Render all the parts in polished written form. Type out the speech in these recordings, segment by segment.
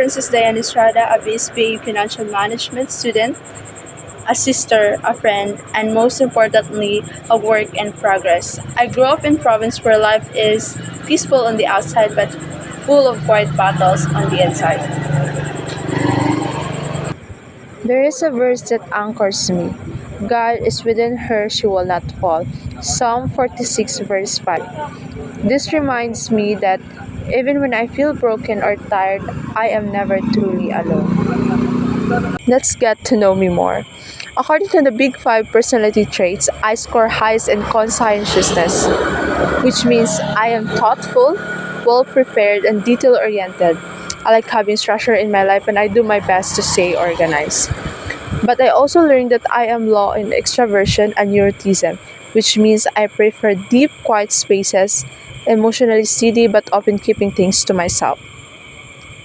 Princess Diana Estrada, a BSBA financial management student, a sister, a friend, and most importantly, a work in progress. I grew up in province where life is peaceful on the outside but full of quiet battles on the inside. There is a verse that anchors me. God is within her, she will not fall. Psalm 46, verse 5. This reminds me that even when I feel broken or tired, I am never truly alone. Let's get to know me more. According to the Big Five personality traits, I score highest in conscientiousness, which means I am thoughtful, well prepared, and detail oriented. I like having structure in my life and I do my best to stay organized. But I also learned that I am low in extraversion and neuroticism, which means I prefer deep, quiet spaces, emotionally steady but often keeping things to myself.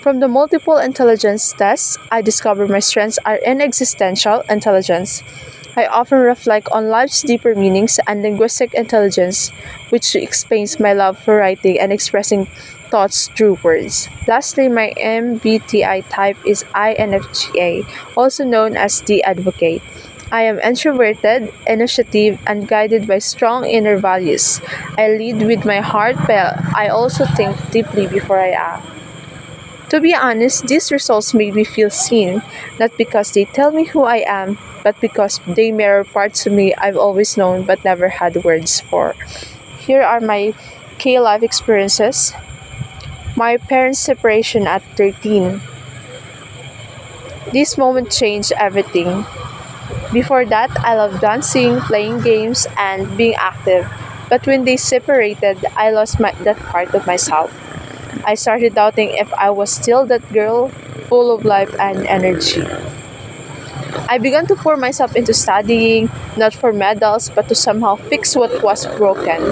From the multiple intelligence tests, I discovered my strengths are in existential intelligence. I often reflect on life's deeper meanings and linguistic intelligence, which explains my love for writing and expressing thoughts through words. Lastly, my MBTI type is INFJA, also known as the advocate. I am introverted, initiative, and guided by strong inner values. I lead with my heart, but I also think deeply before I act. To be honest, these results made me feel seen, not because they tell me who I am, but because they mirror parts of me I've always known but never had words for. Here are my K life experiences. My parents' separation at 13. This moment changed everything. Before that, I loved dancing, playing games, and being active. But when they separated, I lost that part of myself. I started doubting if I was still that girl, full of life and energy. I began to pour myself into studying, not for medals, but to somehow fix what was broken.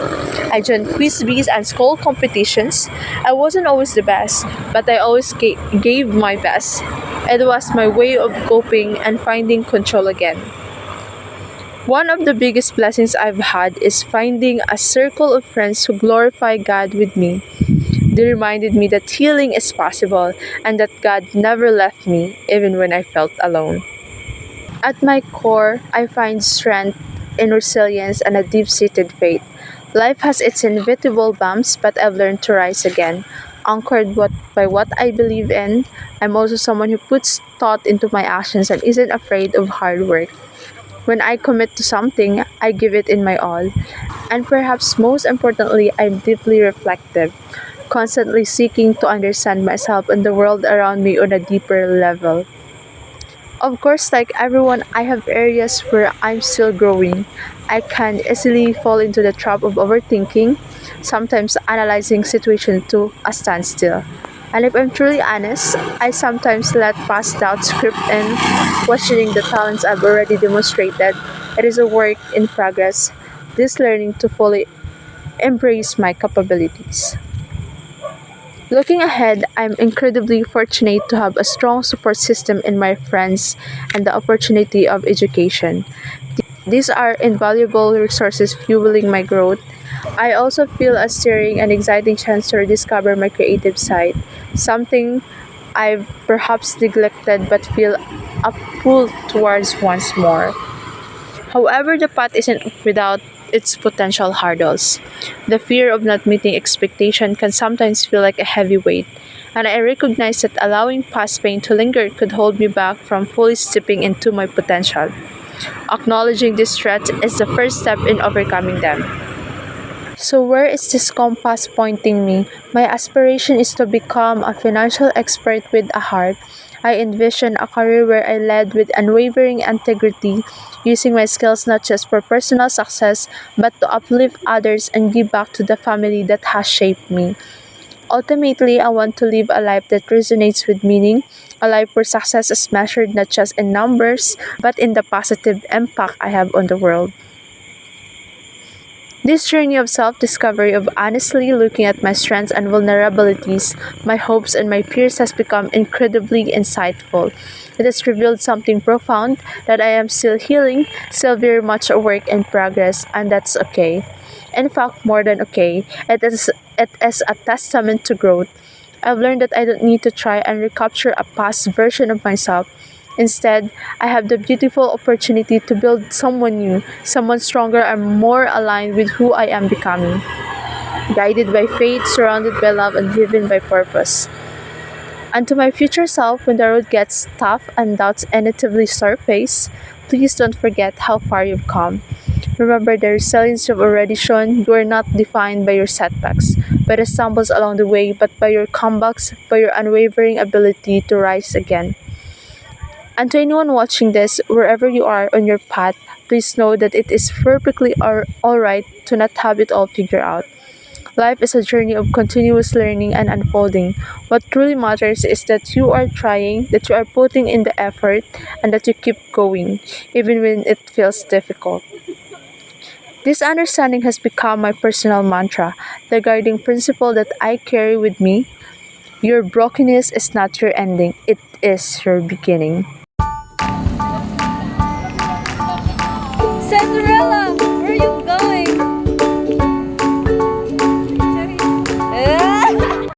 I joined quiz bees and school competitions. I wasn't always the best, but I always gave my best. It was my way of coping and finding control again. One of the biggest blessings I've had is finding a circle of friends who glorify God with me. They reminded me that healing is possible and that God never left me, even when I felt alone. At my core, I find strength in resilience and a deep seated faith. Life has its inevitable bumps, but I've learned to rise again. Anchored by what I believe in, I'm also someone who puts thought into my actions and isn't afraid of hard work. When I commit to something, I give it in my all. And perhaps most importantly, I'm deeply reflective, constantly seeking to understand myself and the world around me on a deeper level. Of course, like everyone, I have areas where I'm still growing. I can easily fall into the trap of overthinking, sometimes analyzing situations to a standstill. And if I'm truly honest, I sometimes let past doubts creep in, questioning the talents I've already demonstrated. It is a work in progress, this learning to fully embrace my capabilities. Looking ahead, I'm incredibly fortunate to have a strong support system in my friends and the opportunity of education. These are invaluable resources fueling my growth. I also feel a stirring and exciting chance to rediscover my creative side, something I've perhaps neglected but feel a pull towards once more. However, the path isn't without its potential hurdles. The fear of not meeting expectation can sometimes feel like a heavy weight, and I recognize that allowing past pain to linger could hold me back from fully stepping into my potential. Acknowledging this threat is the first step in overcoming them. So, where is this compass pointing me? My aspiration is to become a financial expert with a heart. I envision a career where I led with unwavering integrity, using my skills not just for personal success, but to uplift others and give back to the family that has shaped me. Ultimately, I want to live a life that resonates with meaning, a life where success is measured not just in numbers, but in the positive impact I have on the world. This journey of self discovery, of honestly looking at my strengths and vulnerabilities, my hopes and my fears, has become incredibly insightful. It has revealed something profound that I am still healing, still very much a work in progress, and that's okay. In fact, more than okay, it is a testament to growth. I've learned that I don't need to try and recapture a past version of myself. Instead, I have the beautiful opportunity to build someone new, someone stronger and more aligned with who I am becoming, guided by faith, surrounded by love, and driven by purpose. And to my future self, when the road gets tough and doubts inevitably surface, please don't forget how far you've come. Remember the resilience you've already shown. You are not defined by your setbacks, by the stumbles along the way, but by your comebacks, by your unwavering ability to rise again. And to anyone watching this, wherever you are on your path, please know that it is perfectly alright to not have it all figured out. Life is a journey of continuous learning and unfolding. What truly matters is that you are trying, that you are putting in the effort, and that you keep going, even when it feels difficult. This understanding has become my personal mantra, the guiding principle that I carry with me. Your brokenness is not your ending, it is your beginning. Cinderella!